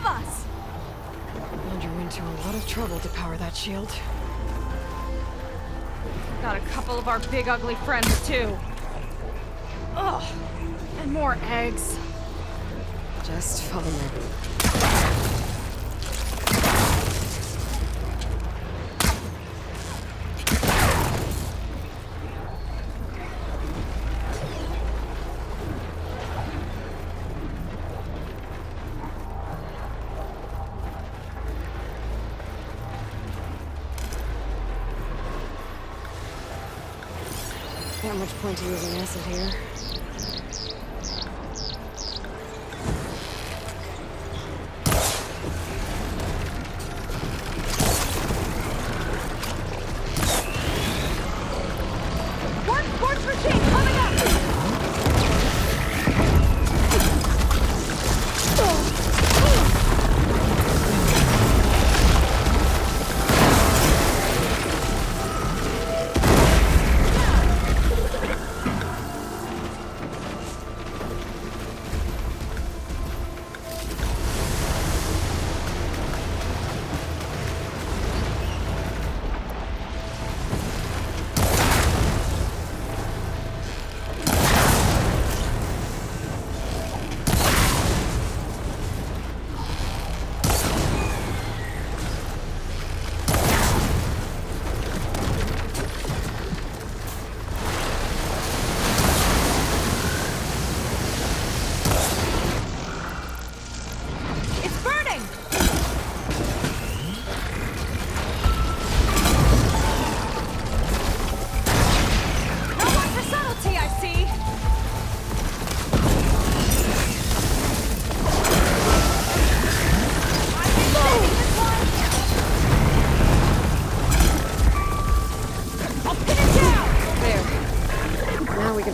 of us! And you're into a lot of trouble to power that shield. Got a couple of our big ugly friends, too. Ugh. And more eggs. Just follow me. Not much point to using acid here. Scorch machine coming up!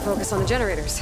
Focus on the generators.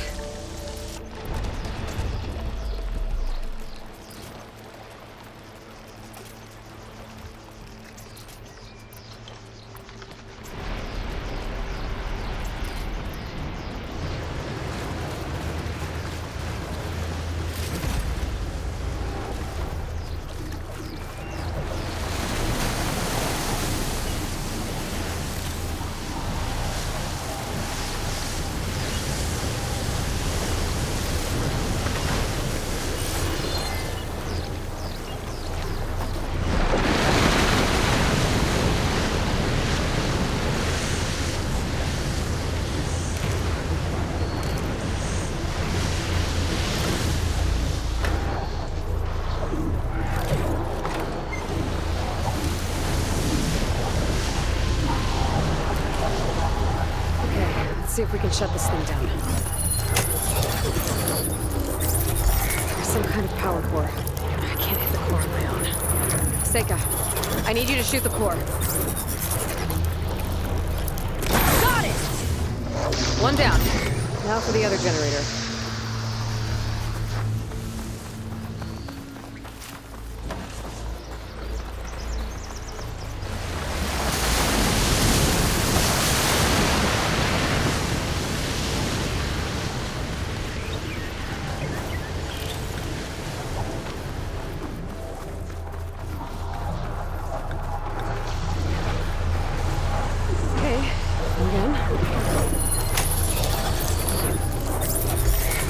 See if we can shut this thing down. There's some kind of power core. I can't hit the core on my own. Seika, I need you to shoot the core. Got it! One down. Now for the other generator.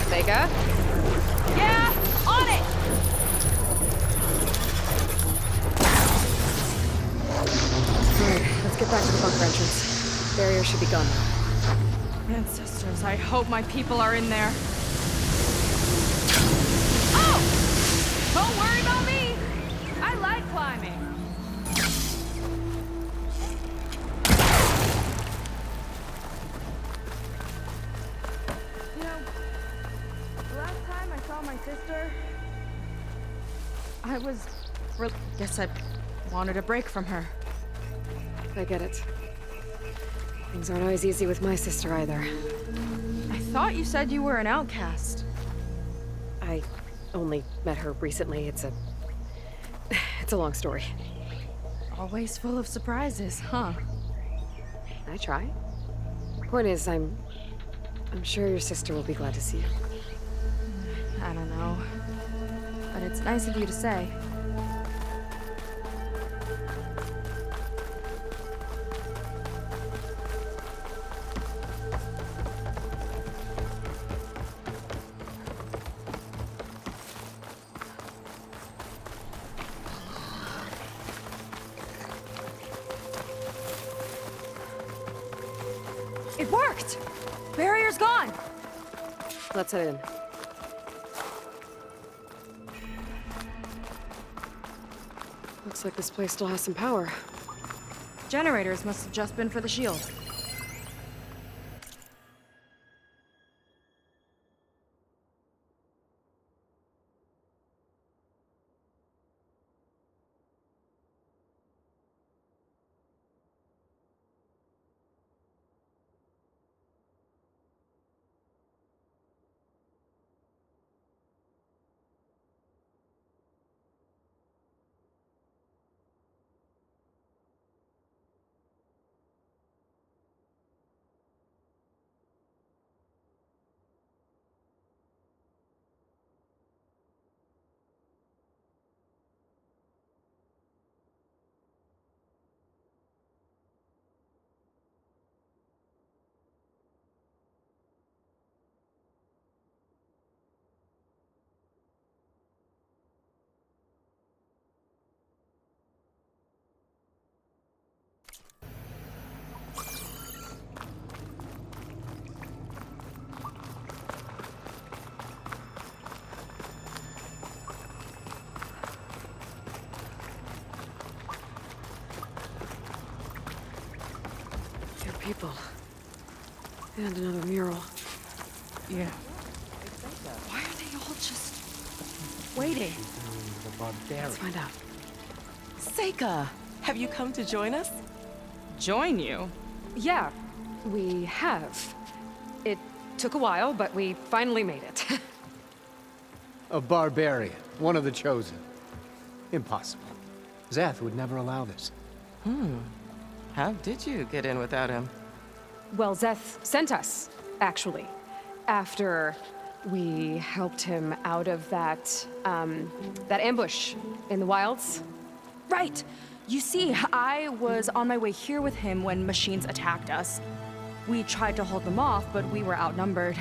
Seika? Yeah, on it! Alright, let's get back to the bunker entrance. Barrier should be gone now. Ancestors, I hope my people are in there. Oh! Don't worry about me! I like climbing. You know, the last time I saw my sister, I was... guess I wanted a break from her. I get it. Things aren't always easy with my sister either. I thought you said you were an outcast. I only met her recently. It's a long story. Always full of surprises, huh? I try. Point is, I'm sure your sister will be glad to see you. I don't know. but it's nice of you to say. It worked! Barrier's gone! Let's head in. Looks like this place still has some power. Generators must have just been for the shield. There are people. And another mural. Yeah. Why are they all just waiting? The barbarian. Let's find out. Seika, have you come to join us? Join you? Yeah, we have. It took a while, but we finally made it. A barbarian, one of the chosen. Impossible. Zeth would never allow this. How did you get in without him? Well, Zeth sent us, actually. After we helped him out of that ambush in the wilds. Right! You see, I was on my way here with him when machines attacked us. We tried to hold them off, but we were outnumbered.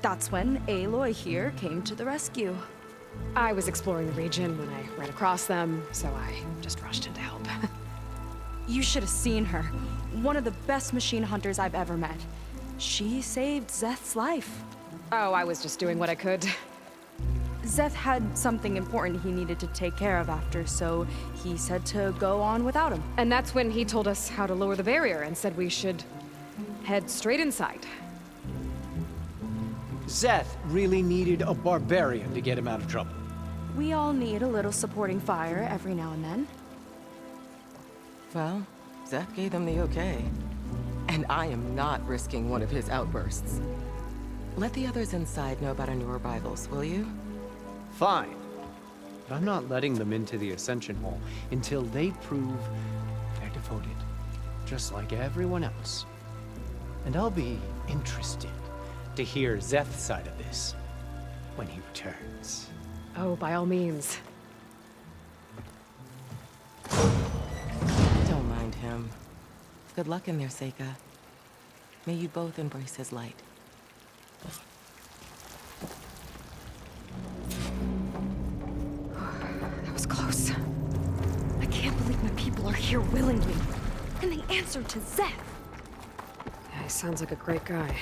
That's when Aloy here came to the rescue. I was exploring the region when I ran across them, so I just rushed in to help. You should have seen her. One of the best machine hunters I've ever met. She saved Zeth's life. Oh, I was just doing what I could. Zeth had something important he needed to take care of after, so he said to go on without him. And that's when he told us how to lower the barrier and said we should head straight inside. Zeth really needed a barbarian to get him out of trouble. We all need a little supporting fire every now and then. Well, Zeth gave them the okay. And I am not risking one of his outbursts. Let the others inside know about our new arrivals, will you? Fine. But I'm not letting them into the Ascension Hall until they prove they're devoted. Just like everyone else. And I'll be interested to hear Zeth's side of this when he returns. Oh, by all means. Don't mind him. Good luck in there, Seika. May you both embrace his light. That was close. I can't believe my people are here willingly. And they answered to Zeth. Yeah, he sounds like a great guy.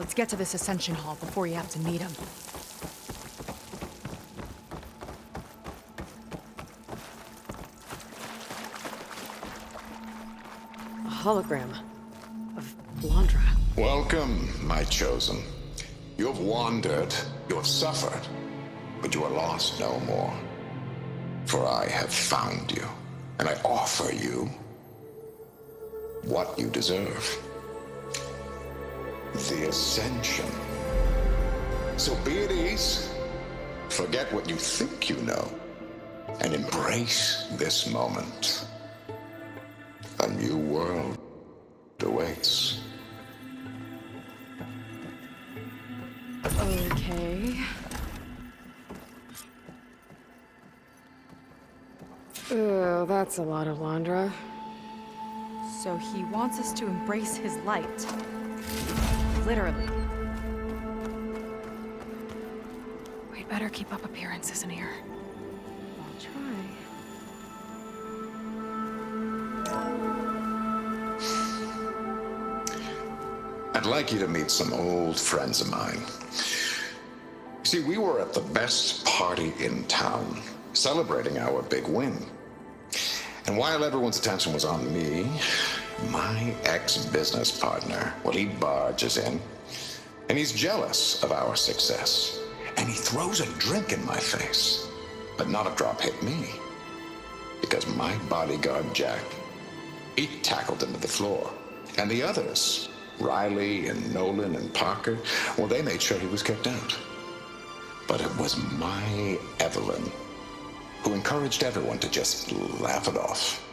Let's get to this Ascension Hall before you have to meet him. A hologram of Blandra. Welcome, my chosen. You have wandered, you have suffered, but you are lost no more. For I have found you, and I offer you what you deserve. The Ascension. So be at ease, forget what you think you know, and embrace this moment. A new world awaits. Okay. Oh, that's a lot of Landra. So he wants us to embrace his light. Literally. We'd better keep up appearances in here. I'll try. I'd like you to meet some old friends of mine. See, we were at the best party in town, celebrating our big win. And while everyone's attention was on me, my ex-business partner, well, he barges in, and he's jealous of our success. And he throws a drink in my face, but not a drop hit me. Because my bodyguard, Jack, he tackled him to the floor. And the others, Riley and Nolan and Parker, well, they made sure he was kicked out. But it was my Evelyn who encouraged everyone to just laugh it off.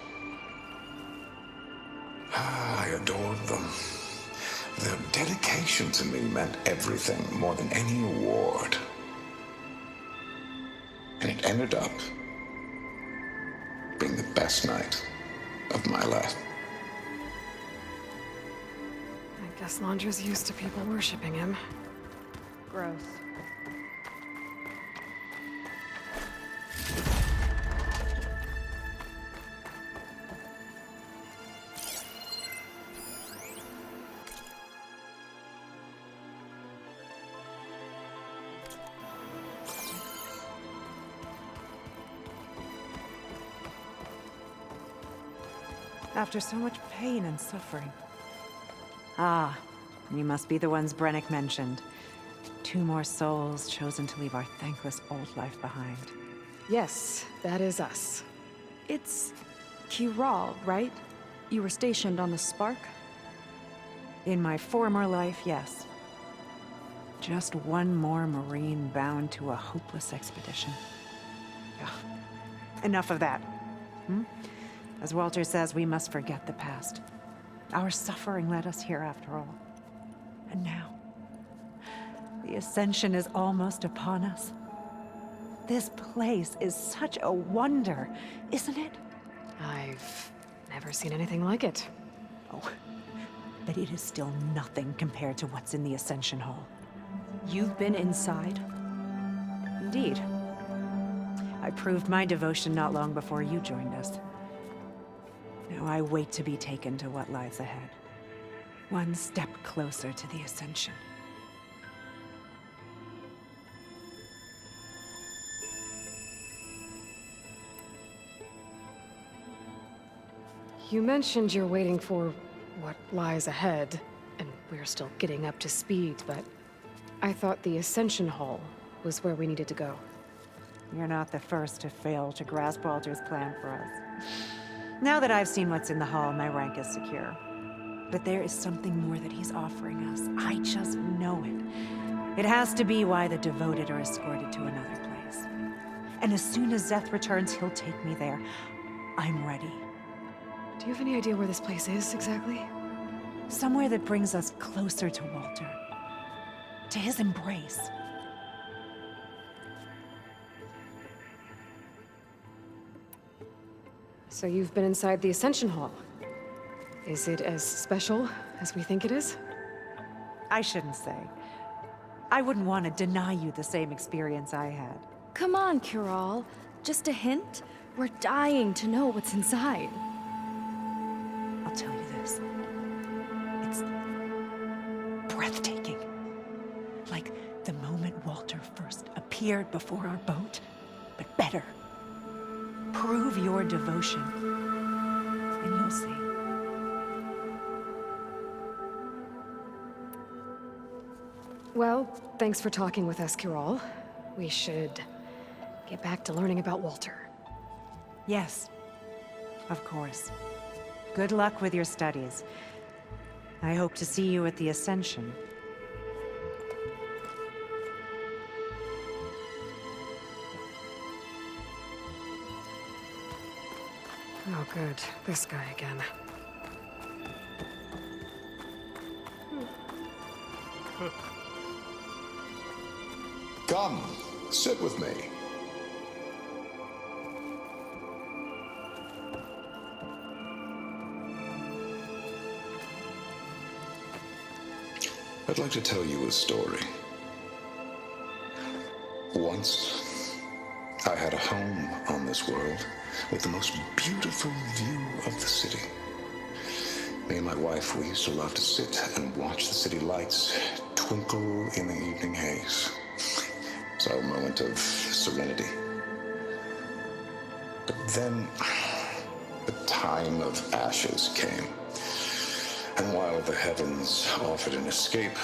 I adored them. Their dedication to me meant everything, more than any award. And it ended up being the best night of my life. I guess Landra's used to people worshipping him. Gross. After so much pain and suffering. Ah, you must be the ones Brennick mentioned. 2 more souls chosen to leave our thankless old life behind. Yes, that is us. It's Kiral, right? You were stationed on the Spark? In my former life, yes. Just one more Marine bound to a hopeless expedition. Ugh. Enough of that. As Walter says, we must forget the past. Our suffering led us here after all. And now, the Ascension is almost upon us. This place is such a wonder, isn't it? I've never seen anything like it. Oh, but it is still nothing compared to what's in the Ascension Hall. You've been inside? Indeed. I proved my devotion not long before you joined us. Now I wait to be taken to what lies ahead. One step closer to the Ascension. You mentioned you're waiting for what lies ahead, and we're still getting up to speed, but I thought the Ascension Hall was where we needed to go. You're not the first to fail to grasp Walter's plan for us. Now that I've seen what's in the hall, my rank is secure. But there is something more that he's offering us. I just know it. It has to be why the devoted are escorted to another place. And as soon as Szeth returns, he'll take me there. I'm ready. Do you have any idea where this place is, exactly? Somewhere that brings us closer to Walter. To his embrace. So you've been inside the Ascension Hall. Is it as special as we think it is? I shouldn't say. I wouldn't want to deny you the same experience I had. Come on, Kiral. Just a hint? We're dying to know what's inside. I'll tell you this. It's breathtaking. Like the moment Walter first appeared before our boat, but better. Prove your devotion, and you'll see. Well, thanks for talking with us, Kiral. We should get back to learning about Walter. Yes, of course. Good luck with your studies. I hope to see you at the Ascension. Oh, good. This guy again. Come, sit with me. I'd like to tell you a story. Once, I had a home on this world with the most beautiful view of the city. Me and my wife, we used to love to sit and watch the city lights twinkle in the evening haze. It's our moment of serenity. But then, the time of ashes came. And while the heavens offered an escape,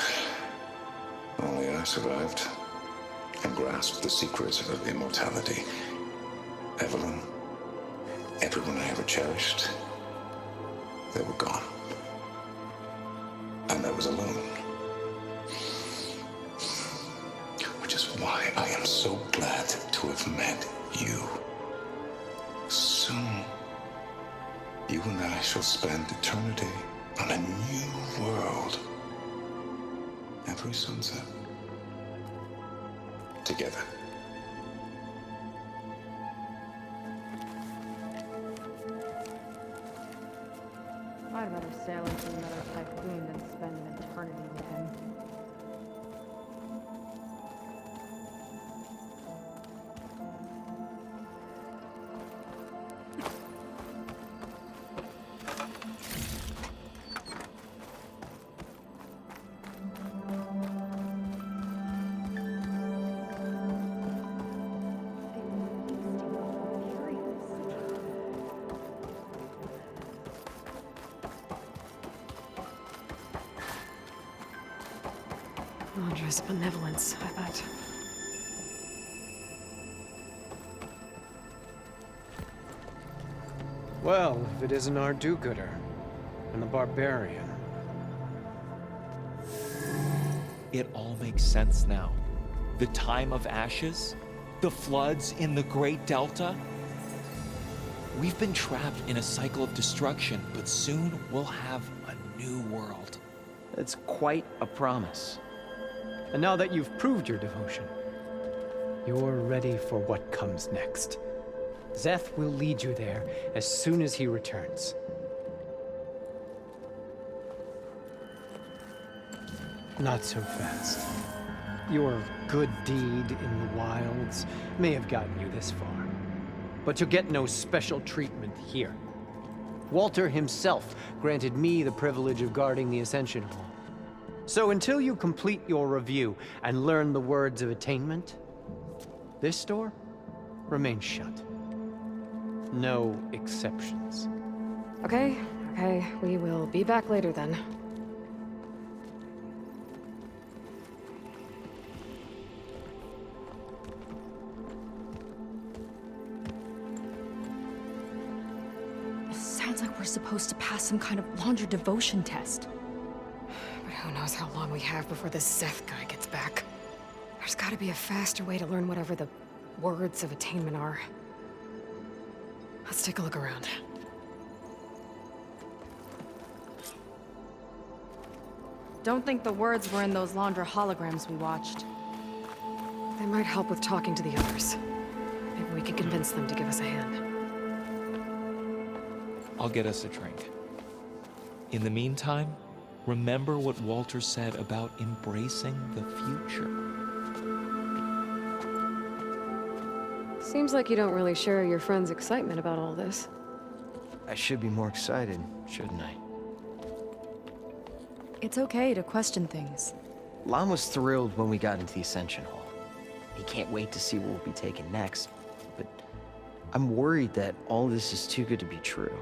only I survived and grasped the secrets of immortality. Evelyn, everyone I ever cherished, they were gone. And I was alone. Which is why I am so glad to have met you. Soon, you and I shall spend eternity on a new world. Every sunset. Together. I'd rather sail into another typhoon than spend an eternity with him. Londra's benevolence, I bet. Well, if it isn't our do-gooder and the barbarian. It all makes sense now. The time of ashes, the floods in the Great Delta. We've been trapped in a cycle of destruction, but soon we'll have a new world. It's quite a promise. And now that you've proved your devotion, you're ready for what comes next. Szeth will lead you there as soon as he returns. Not so fast. Your good deed in the wilds may have gotten you this far, but you'll get no special treatment here. Walter himself granted me the privilege of guarding the Ascension Hall. So until you complete your review and learn the words of attainment, this door remains shut. No exceptions. Okay, we will be back later then. It sounds like we're supposed to pass some kind of Laundra devotion test. But who knows how long we have before this Szeth guy gets back. There's gotta be a faster way to learn whatever the words of attainment are. Let's take a look around. Don't think the words were in those Laundra holograms we watched. They might help with talking to the others. Maybe we can convince them to give us a hand. I'll get us a drink. In the meantime, remember what Walter said about embracing the future. Seems like you don't really share your friend's excitement about all this. I should be more excited, shouldn't I? It's okay to question things. Lon was thrilled when we got into the Ascension Hall. He can't wait to see where we'll be taken next, but I'm worried that all this is too good to be true.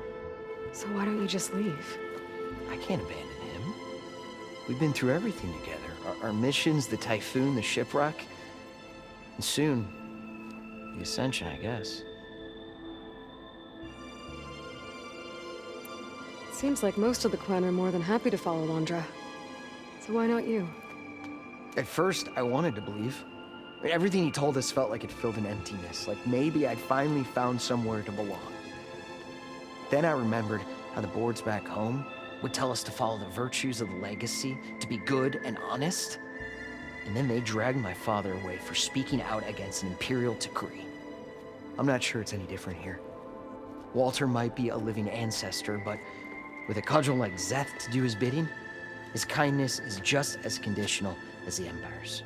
So why don't you just leave? I can't abandon him. We've been through everything together. Our missions, the Typhoon, the shipwreck. And soon, the Ascension, I guess. Seems like most of the clan are more than happy to follow Laundra. So why not you? At first, I wanted to believe. I mean, everything he told us felt like it filled an emptiness, like maybe I'd finally found somewhere to belong. Then I remembered how the boards back home would tell us to follow the virtues of the legacy, to be good and honest. And then they dragged my father away for speaking out against an imperial decree. I'm not sure it's any different here. Walter might be a living ancestor, but with a cudgel like Szeth to do his bidding, His kindness is just as conditional as the Empire's.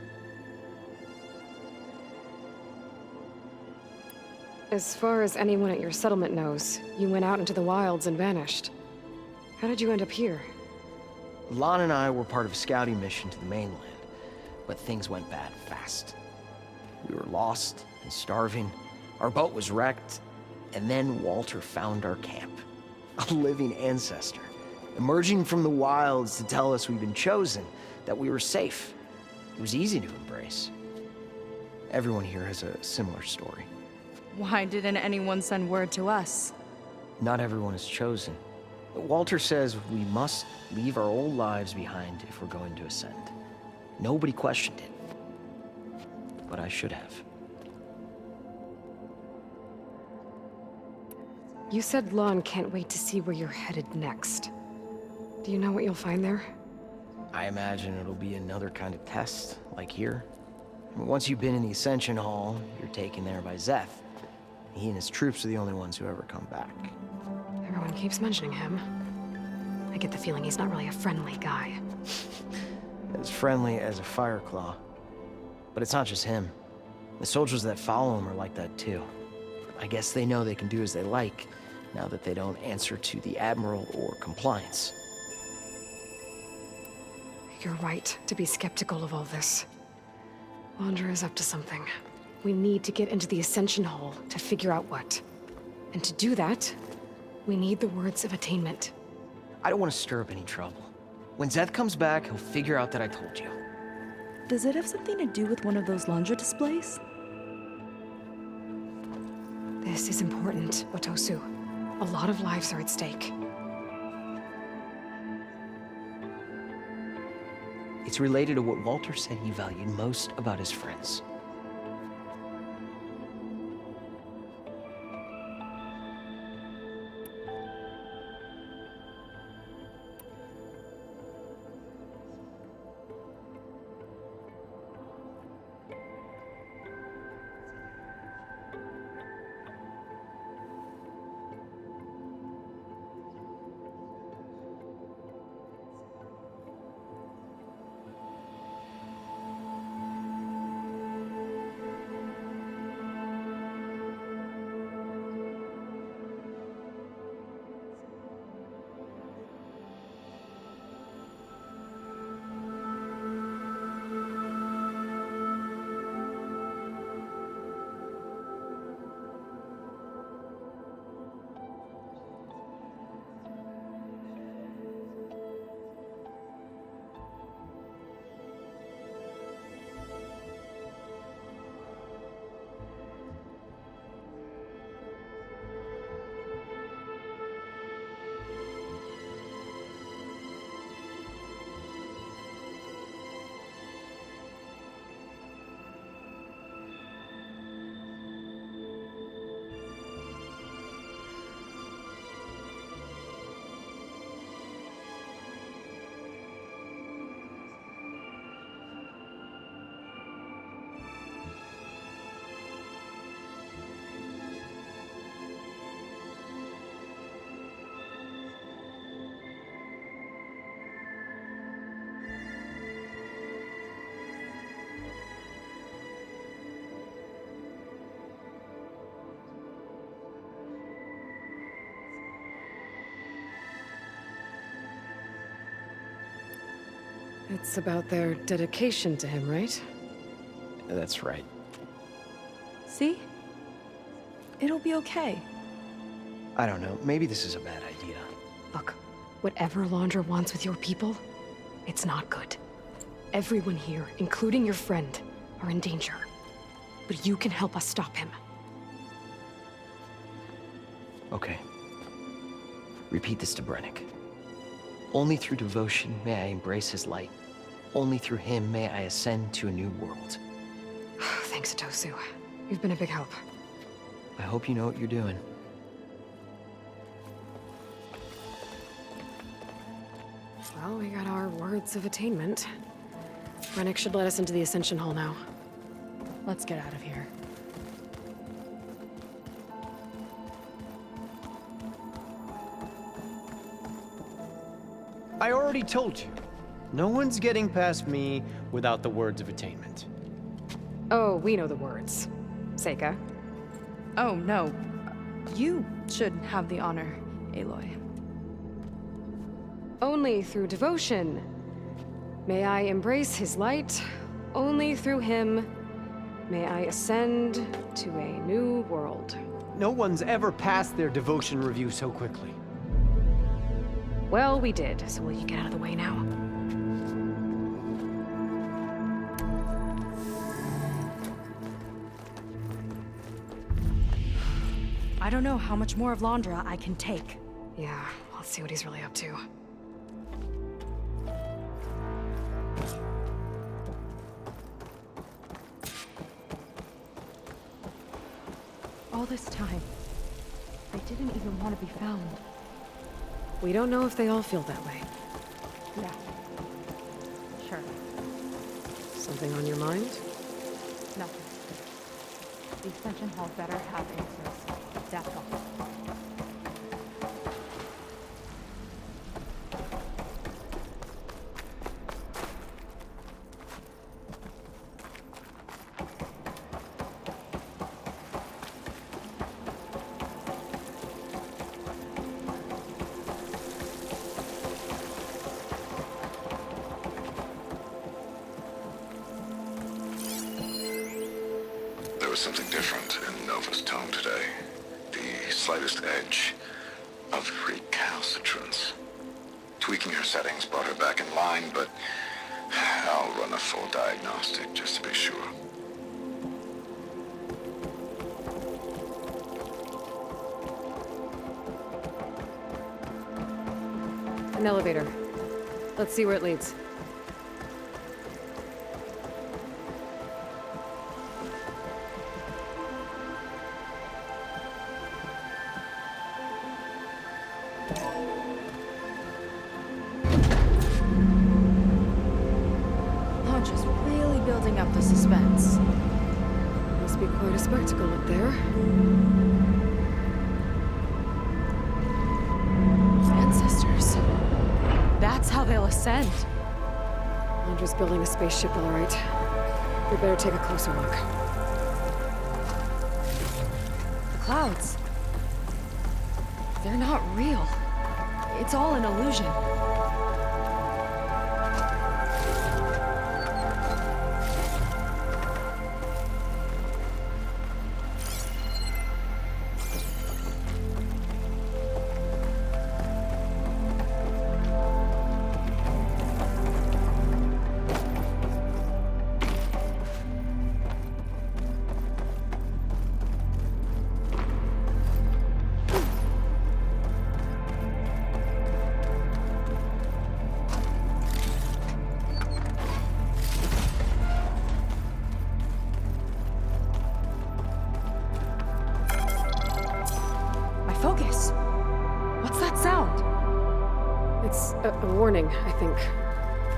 As far as anyone at your settlement knows, you went out into the wilds and vanished. How did you end up here? Lon and I were part of a scouting mission to the mainland, but things went bad fast. We were lost and starving, our boat was wrecked, and then Walter found our camp. A living ancestor, emerging from the wilds to tell us we'd been chosen, that we were safe. It was easy to embrace. Everyone here has a similar story. Why didn't anyone send word to us? Not everyone is chosen. Walter says we must leave our old lives behind if we're going to ascend. Nobody questioned it. But I should have. You said Lon can't wait to see where you're headed next. Do you know what you'll find there? I imagine it'll be another kind of test, like here. Once you've been in the Ascension Hall, you're taken there by Szeth. He and his troops are the only ones who ever come back. Everyone keeps mentioning him. I get the feeling he's not really a friendly guy. As friendly as a Fireclaw. But it's not just him. The soldiers that follow him are like that too. I guess they know they can do as they like, now that they don't answer to the Admiral or Compliance. You're right to be skeptical of all this. Wander is up to something. We need to get into the Ascension Hall to figure out what. And to do that, we need the words of attainment. I don't want to stir up any trouble. When Szeth comes back, he'll figure out that I told you. Does it have something to do with one of those laundry displays? This is important, Otosu. A lot of lives are at stake. It's related to what Walter said he valued most about his friends. It's about their dedication to him, right? That's right. See? It'll be okay. I don't know, maybe this is a bad idea. Look, whatever Laundra wants with your people, it's not good. Everyone here, including your friend, are in danger. But you can help us stop him. Okay. Repeat this to Brennick. Only through devotion may I embrace his light. Only through him may I ascend to a new world. Thanks, Otosu. You've been a big help. I hope you know what you're doing. Well, we got our words of attainment. Brennick should let us into the Ascension Hall now. Let's get out of here. I already told you. No one's getting past me without the words of attainment. Oh, we know the words. Seika. Oh, no. You should have the honor, Aloy. Only through devotion may I embrace his light. Only through him may I ascend to a new world. No one's ever passed their devotion review so quickly. Well, we did, so will you get out of the way now? I don't know how much more of Londra I can take. Yeah, let's see what he's really up to. All this time, they didn't even want to be found. We don't know if they all feel that way. Yeah. Sure. Something on your mind? Nothing. The Ascension Hall better have answers. That's all. There was something different in Nova's tone today. The slightest edge of recalcitrance. Tweaking her settings brought her back in line, but I'll run a full diagnostic just to be sure. An elevator. Let's see where it leads. Londra's really building up the suspense. Must be quite a spectacle up there. Ancestors. That's how they'll ascend. Londra's building a spaceship, all right. We better take a closer look. The clouds. They're not real. It's all an illusion. Focus. What's that sound? It's a warning, I think.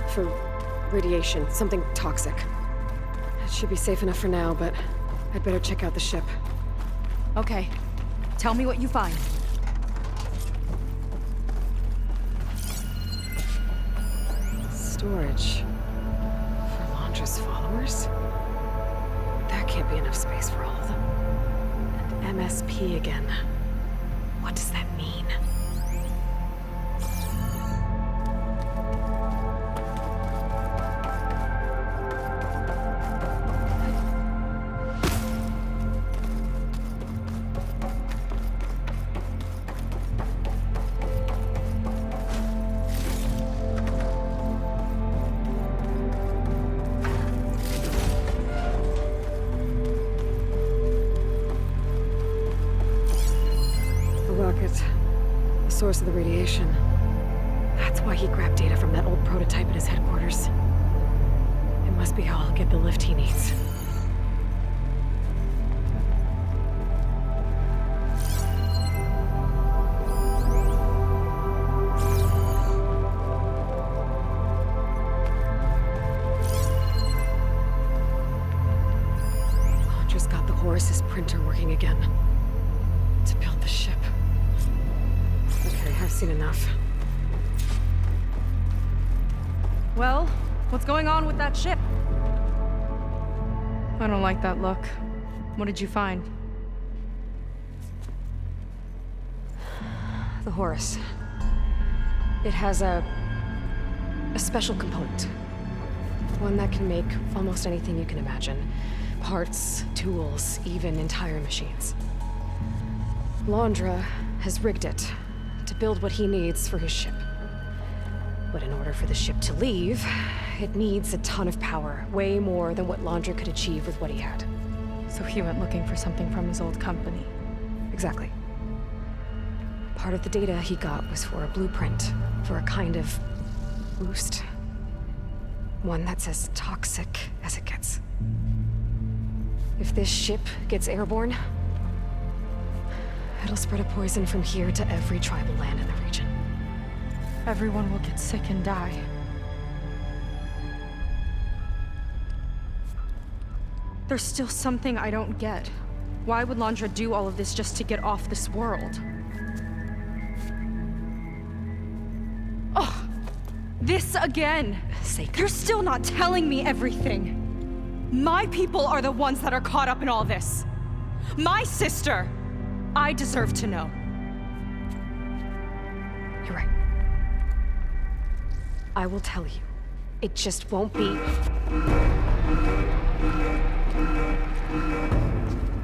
For radiation, something toxic. It should be safe enough for now, but I'd better check out the ship. Okay. Tell me what you find. Storage. For Londra's followers? That can't be enough space for all of them. And MSP again. What does that mean? Source of the radiation. That's why he grabbed data from that old prototype at his headquarters. It must be how I'll get the lift he needs. Londra's got the Horus's printer working again. To build the ship. Okay, I've seen enough. Well, what's going on with that ship? I don't like that look. What did you find? The Horus. It has a special component. One that can make almost anything you can imagine. Parts, tools, even entire machines. Laundra has rigged it to build what he needs for his ship. But in order for the ship to leave, it needs a ton of power, way more than what Laundra could achieve with what he had. So he went looking for something from his old company. Exactly. Part of the data he got was for a blueprint, for a kind of boost. One that's as toxic as it gets. If this ship gets airborne, it'll spread a poison from here to every tribal land in the region. Everyone will get sick and die. There's still something I don't get. Why would Laundra do all of this just to get off this world? Oh, this again! Seika. You're still not telling me everything. My people are the ones that are caught up in all this. My sister! I deserve to know. You're right. I will tell you. It just won't be.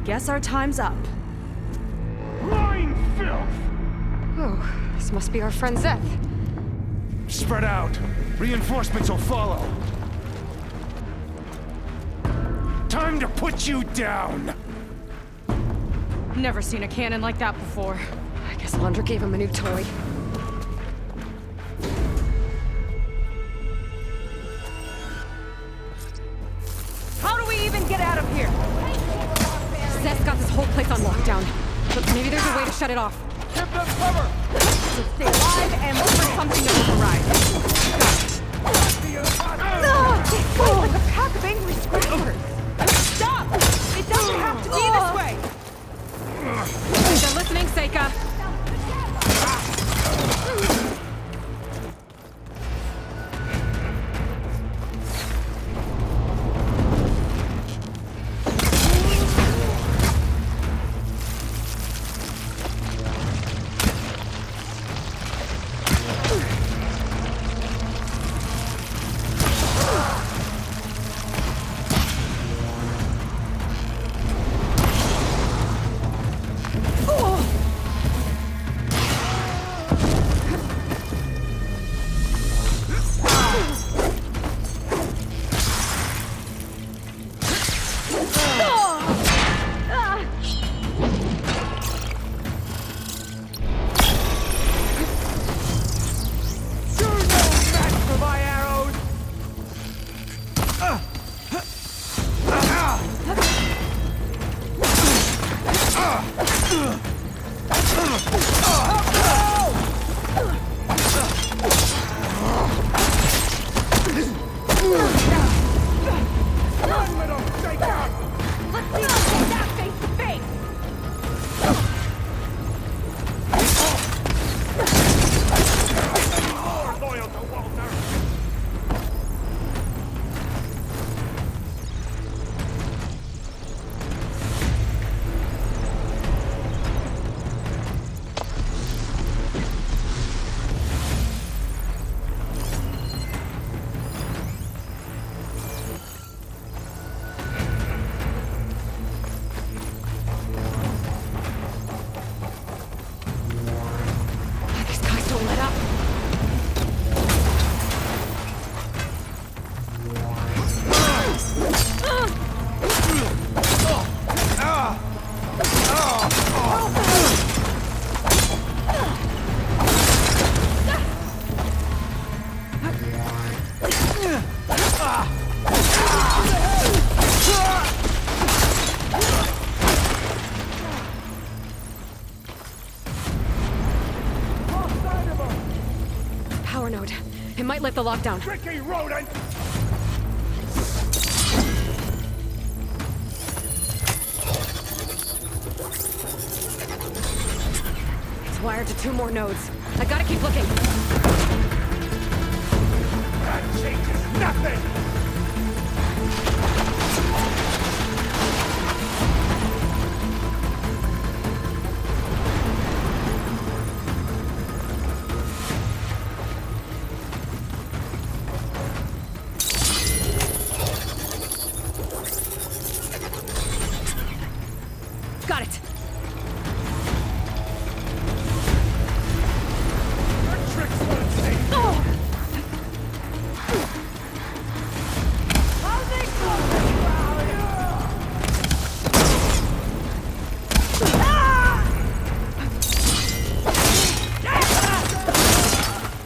Guess our time's up. Lying filth! Oh, this must be our friend Zeth. Spread out. Reinforcements will follow. Time to put you down! Never seen a cannon like that before. I guess Laundra gave him a new toy. How do we even get out of here? Zeth's got this whole place on lockdown. But maybe there's a way to shut it off. Give them cover! So stay alive and look for something to override. Oh, like a pack of angry scrappers. Stop! It doesn't have to be this way! They're listening, Seika. Power node. It might lift the lockdown. Tricky rodent! It's wired to 2 more nodes. I gotta keep looking. That That changes nothing! Got it. Your tricks won't save me. How's it going,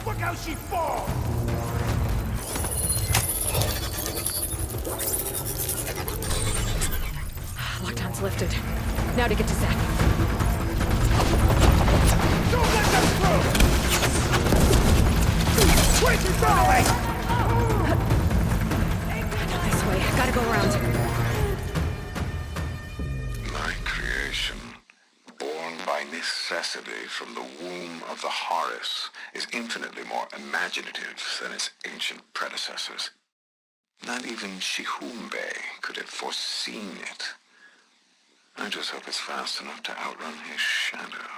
Look how she falls! Lockdown's lifted. Now to get to Zach. Don't let them through! Wait, you're falling! Not this way. Gotta go around. My creation, born by necessity from the womb of the Horus, is infinitely more imaginative than its ancient predecessors. Not even Shihumbe could have foreseen it. I just hope it's fast enough to outrun his shadow.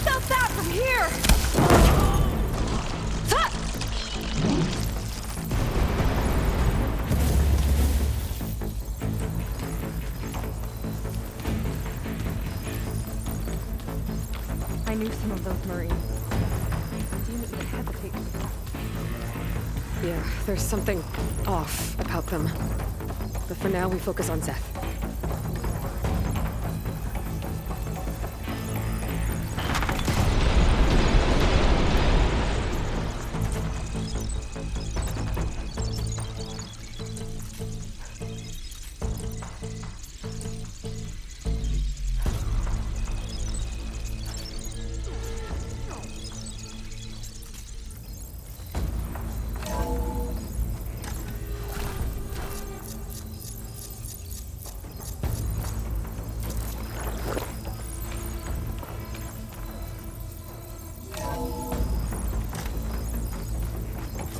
Stop that from here! I knew some of those Marines. Do you even hesitate? Yeah, there's something off about them. But for now, we focus on Zeth.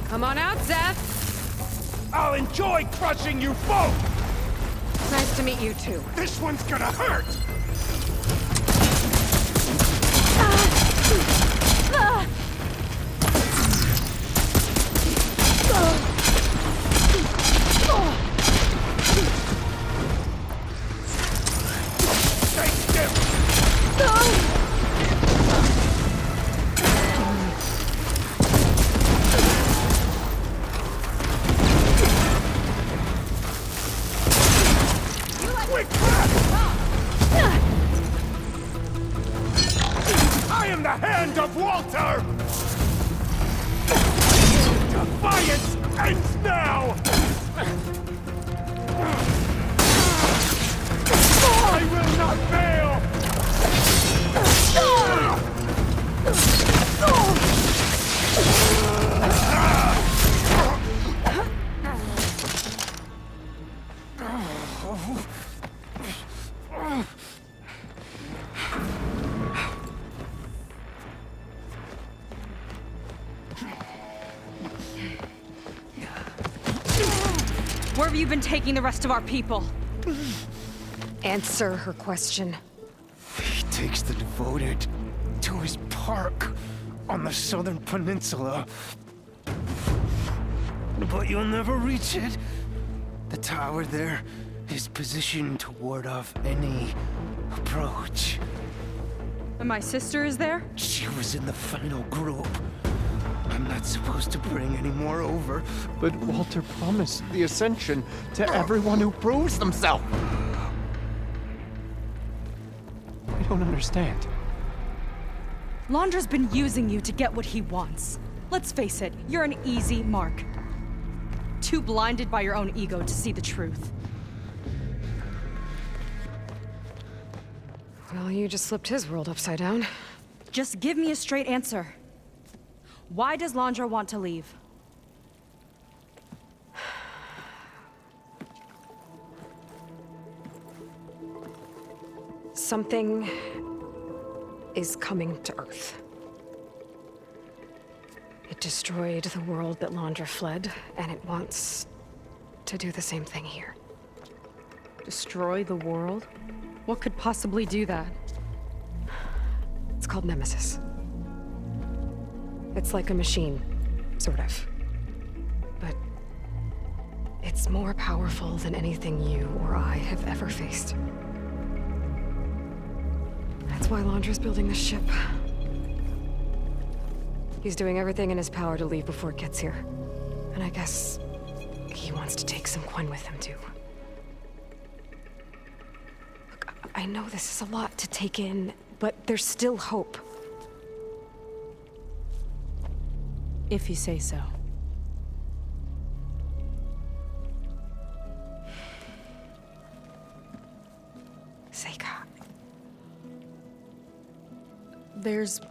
Come on out, Zeth! I'll enjoy crushing you both! Nice to meet you, too. This one's gonna hurt! Stay still! Quick, grab! I am the hand of Walter! Defiance ends now! I will not fail! Where have you been taking the rest of our people? Answer her question. He takes the devoted to his park on the southern peninsula. But you'll never reach it. The tower there is positioned to ward off any approach. And my sister is there? She was in the final group. I'm not supposed to bring any more over. But Walter promised the Ascension to everyone who proves themselves. don't understand. Londra's been using you to get what he wants. Let's face it, you're an easy mark. Too blinded by your own ego to see the truth. Well, you just flipped his world upside down. Just give me a straight answer. Why does Londra want to leave? Something is coming to Earth. It destroyed the world that Londra fled, and it wants to do the same thing here. Destroy the world? What could possibly do that? It's called Nemesis. It's like a machine, sort of. But it's more powerful than anything you or I have ever faced. That's why Londra's building this ship. He's doing everything in his power to leave before it gets here. And I guess he wants to take some Quen with him, too. Look, I know this is a lot to take in, but there's still hope. If you say so. Seika. There's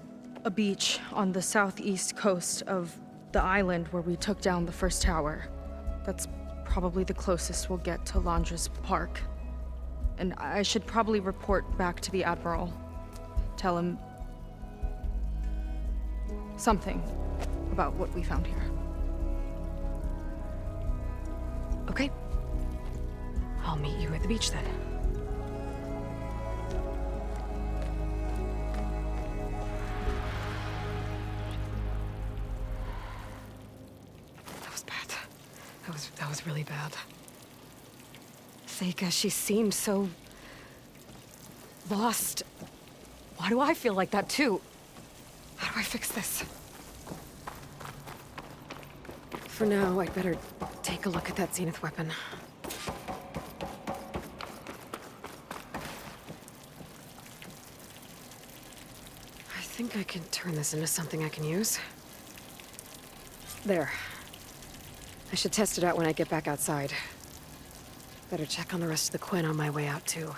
a beach on the southeast coast of the island where we took down the first tower. That's probably the closest we'll get to Londra's park. And I should probably report back to the Admiral. Tell him something about what we found here. Okay. I'll meet you at the beach then. That was bad. That was really bad. Seika, she seemed so lost. Why do I feel like that too? How do I fix this? For now, I'd better take a look at that Zenith weapon. I think I can turn this into something I can use. There. I should test it out when I get back outside. Better check on the rest of the Quen on my way out, too.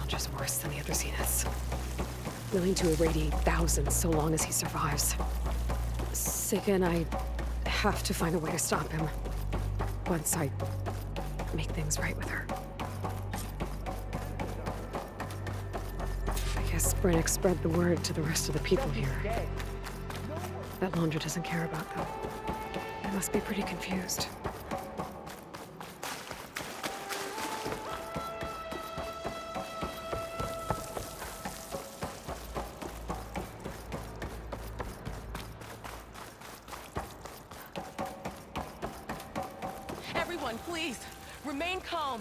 Just worse than the other Zeniths. Willing to irradiate thousands so long as he survives. Seika and I have to find a way to stop him. Once I make things right with her. I guess Brannick spread the word to the rest of the people here. That Londra doesn't care about them. They must be pretty confused. Everyone, please, remain calm.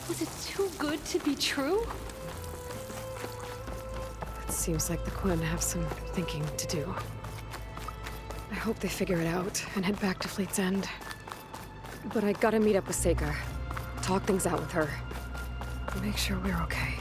Was it too good to be true? It seems like the Quen have some thinking to do. I hope they figure it out and head back to Fleet's End. But I gotta meet up with Seika. Talk things out with her. Make sure we're okay.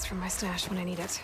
From my stash when I need it.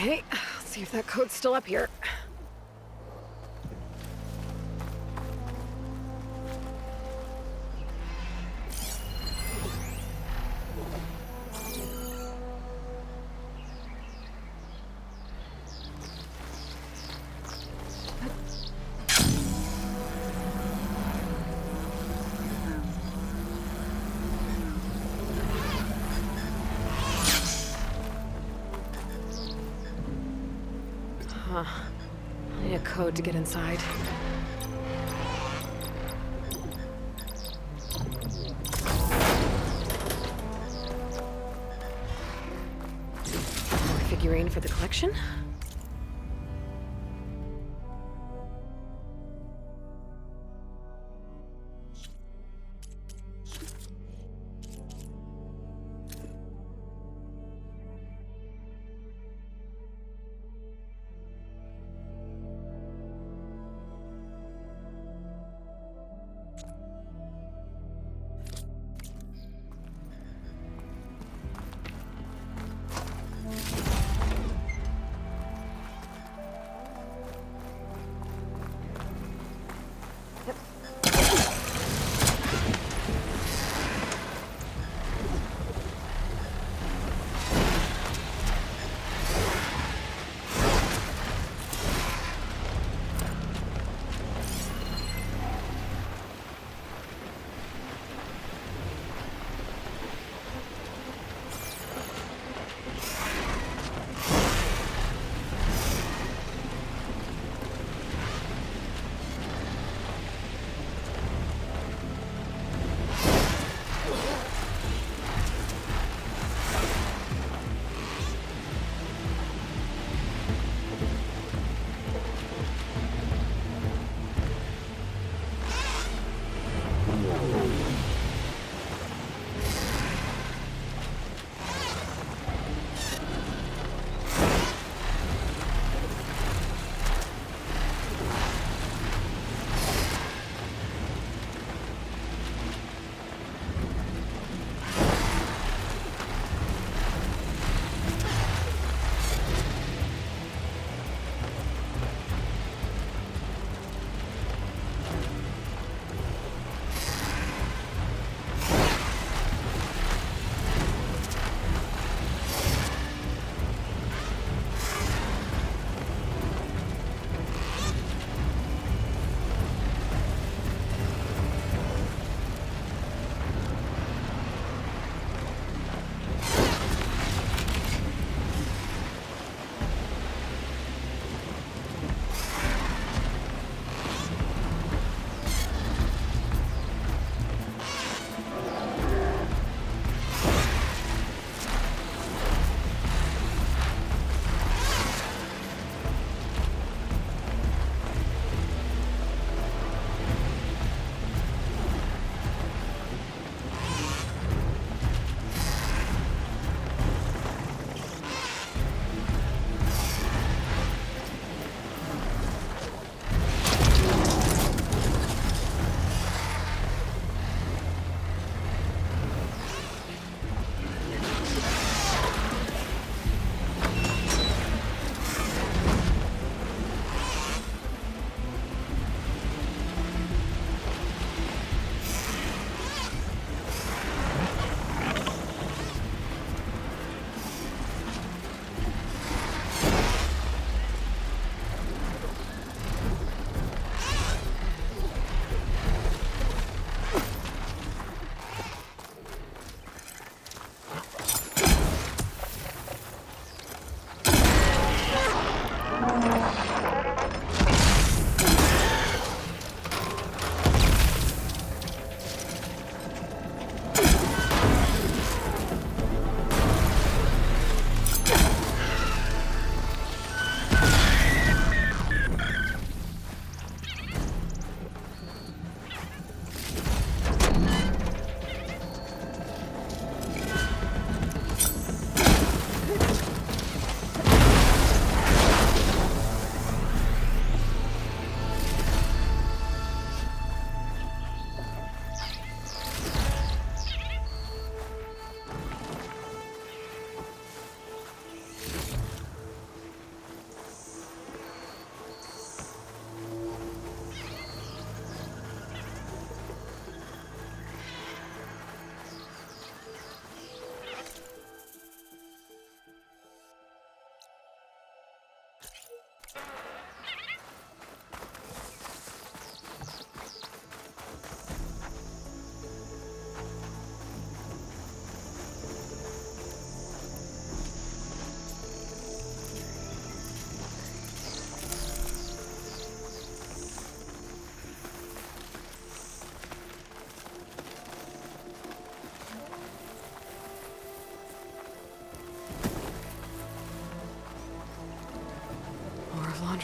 Okay, let's see if that code's still up here. Huh. I need a code to get inside. More figurine for the collection?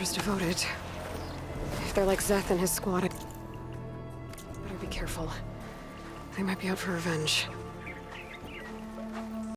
Wander's devoted. If they're like Szeth and his squad, better be careful. They might be out for revenge.